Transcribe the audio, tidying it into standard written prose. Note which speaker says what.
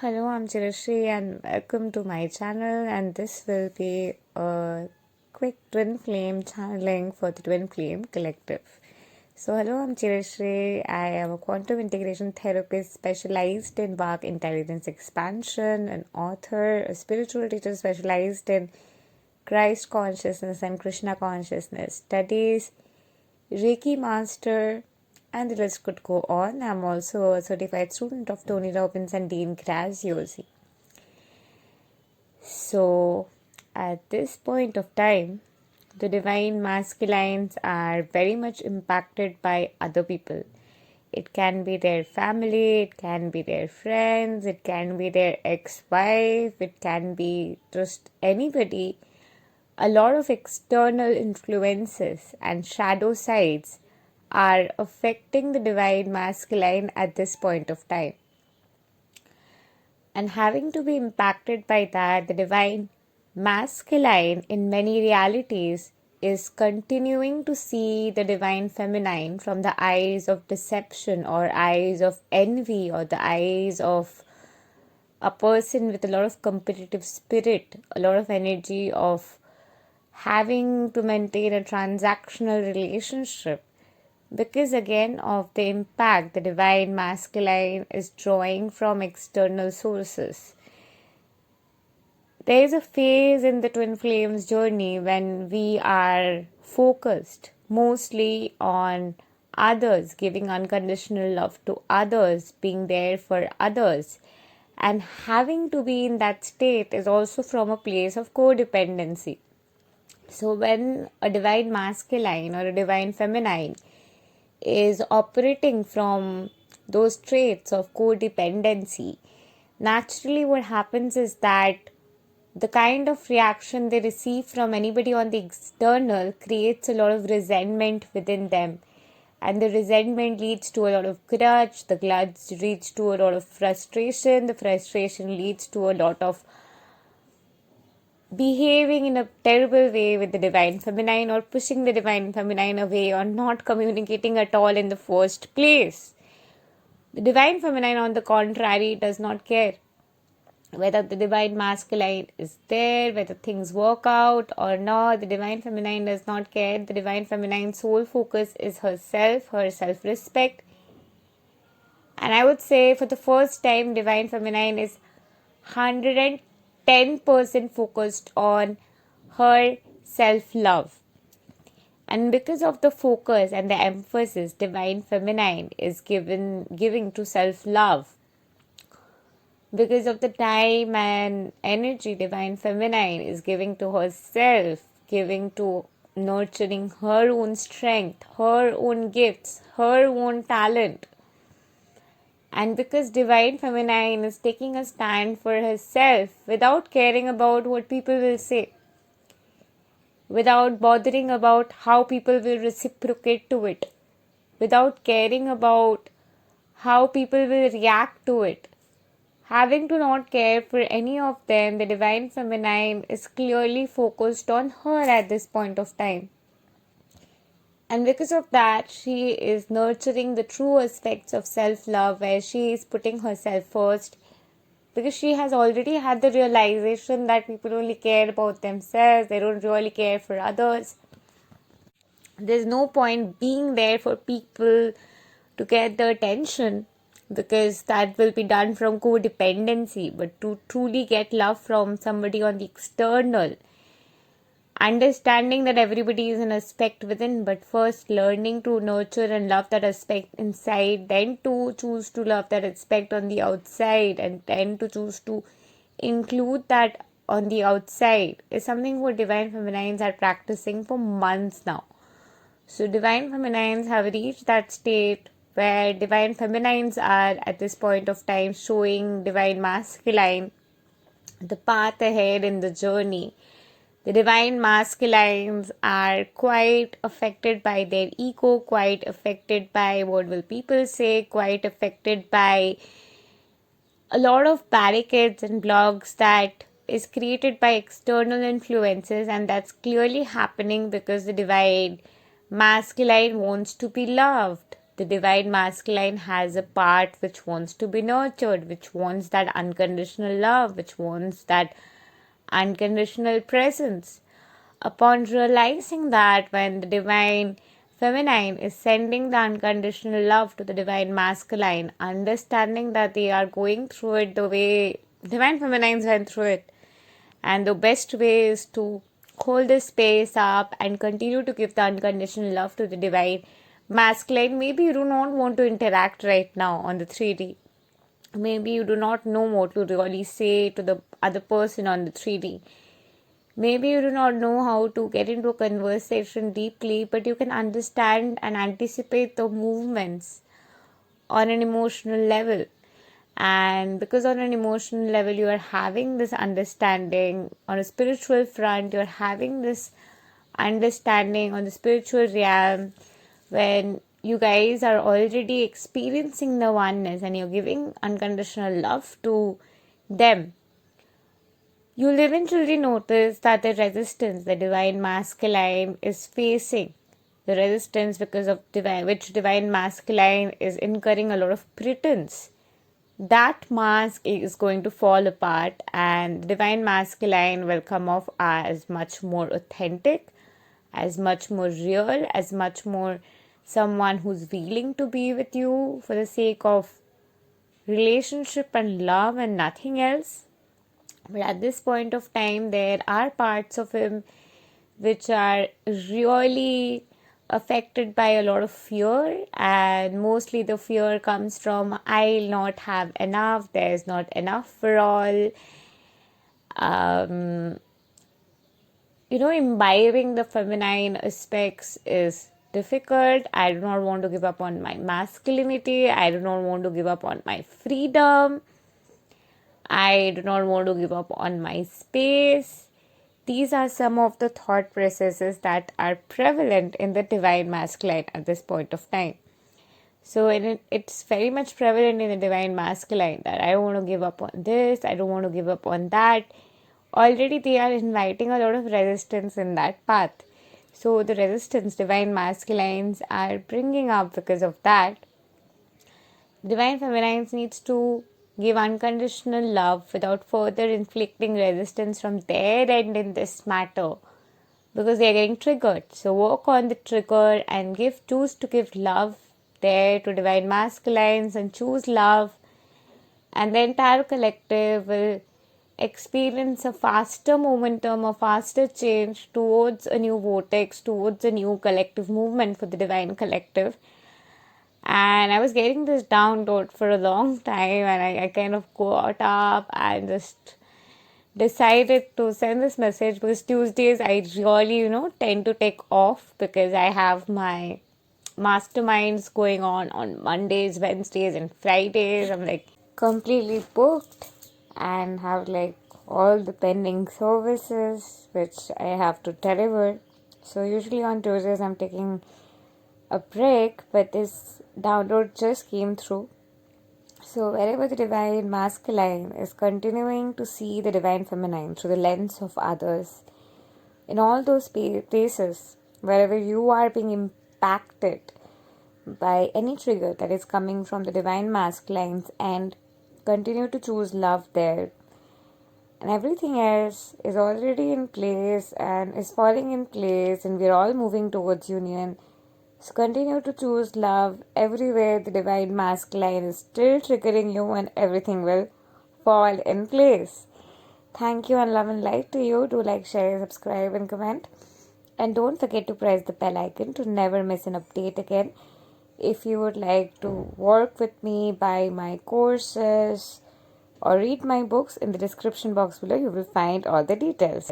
Speaker 1: Hello, I'm Chirasree and welcome to my channel, and this will be a quick twin flame channeling for the twin flame collective. So hello, I'm Chirasree. I am a quantum integration therapist specialized in work intelligence expansion, an author, a spiritual teacher specialized in Christ consciousness and Krishna consciousness studies, Reiki master, and the list could go on. I'm also a certified student of Tony Robbins and Dean Graziosi. So, at this point of time, the divine masculines are very much impacted by other people. It can be their family, it can be their friends, it can be their ex-wife, it can be just anybody. A lot of external influences and shadow sides are affecting the divine masculine at this point of time. And having to be impacted by that, the divine masculine in many realities is continuing to see the divine feminine from the eyes of deception or eyes of envy or the eyes of a person with a lot of competitive spirit, a lot of energy of having to maintain a transactional relationship, because again of the impact the divine masculine is drawing from external sources. There is a phase in the twin flames journey when we are focused mostly on others, giving unconditional love to others, being there for others, and having to be in that state is also from a place of codependency. So when a divine masculine or a divine feminine is operating from those traits of codependency, naturally what happens is that the kind of reaction they receive from anybody on the external creates a lot of resentment within them. And the resentment leads to a lot of grudge, the grudge leads to a lot of frustration, the frustration leads to a lot of behaving in a terrible way with the divine feminine or pushing the divine feminine away or not communicating at all in the first place. The divine feminine, on the contrary, does not care whether the divine masculine is there, whether things work out or not. The divine feminine does not care. The divine feminine's sole focus is herself, her self-respect. And I would say for the first time, divine feminine is 110% focused on her self-love. And because of the focus and the emphasis divine feminine is giving to self-love, because of the time and energy divine feminine is giving to herself, giving to nurturing her own strength, her own gifts, her own talent. And because divine feminine is taking a stand for herself without caring about what people will say, without bothering about how people will reciprocate to it, without caring about how people will react to it, having to not care for any of them, the divine feminine is clearly focused on her at this point of time. And because of that, she is nurturing the true aspects of self-love, where she is putting herself first, because she has already had the realization that people only care about themselves, they don't really care for others. There's no point being there for people to get the attention, because that will be done from codependency. But to truly get love from somebody on the external, understanding that everybody is an aspect within, but first learning to nurture and love that aspect inside, then to choose to love that aspect on the outside, and then to choose to include that on the outside, is something what divine feminines are practicing for months now. So divine feminines have reached that state where divine feminines are at this point of time showing divine masculine the path ahead in the journey. The divine masculines are quite affected by their ego, quite affected by what will people say, quite affected by a lot of barricades and blocks that is created by external influences, and that's clearly happening because the divine masculine wants to be loved. the divine masculine has a part which wants to be nurtured, which wants that unconditional love, which wants that unconditional presence. Upon realizing that when the divine feminine is sending the unconditional love to the divine masculine, understanding that they are going through it the way divine feminines went through it, and the best way is to hold the space up and continue to give the unconditional love to the divine masculine. Maybe you do not want to interact right now on the 3D. Maybe you do not know what to really say to the other person on the 3D. Maybe you do not know how to get into a conversation deeply, but you can understand and anticipate the movements on an emotional level. And because on an emotional level you are having this understanding, on a spiritual front you're having this understanding on the spiritual realm, when you guys are already experiencing the oneness and you're giving unconditional love to them, you'll eventually notice that the resistance the divine masculine is facing, the resistance because of divine masculine is incurring a lot of pretense, that mask is going to fall apart and the divine masculine will come off as much more authentic, as much more real, as much more someone who's willing to be with you for the sake of relationship and love and nothing else. But at this point of time, there are parts of him which are really affected by a lot of fear, and mostly the fear comes from I'll not have enough, there's not enough for all. Imbibing the feminine aspects is difficult. I do not want to give up on my masculinity. I do not want to give up on my freedom. I do not want to give up on my space. These are some of the thought processes that are prevalent in the divine masculine at this point of time. So it's very much prevalent in the divine masculine that I don't want to give up on this, I don't want to give up on that. Already they are inviting a lot of resistance in that path. So the resistance divine masculines are bringing up because of that. Divine feminines needs to give unconditional love without further inflicting resistance from their end in this matter, because they are getting triggered. So work on the trigger and choose to give love there to divine masculines and choose love, and the entire collective will experience a faster momentum, a faster change towards a new vortex, towards a new collective movement for the divine collective. And I was getting this download for a long time, and I kind of got up and just decided to send this message, because Tuesdays I really, tend to take off because I have my masterminds going on Mondays, Wednesdays, and Fridays. I'm like completely booked and have like all the pending services which I have to deliver. So usually on Tuesdays I'm taking a break, but this download just came through. So wherever the divine masculine is continuing to see the divine feminine through the lens of others, in all those places, wherever you are being impacted by any trigger that is coming from the divine masculines, and continue to choose love there, and everything else is already in place and is falling in place, and we're all moving towards union. So continue to choose love everywhere the divine masculine is still triggering you, and everything will fall in place. Thank you, and love and light to you. Do like, share, subscribe, and comment. And don't forget to press the bell icon to never miss an update again. If you would like to work with me, buy my courses, or read my books, in the description box below you will find all the details.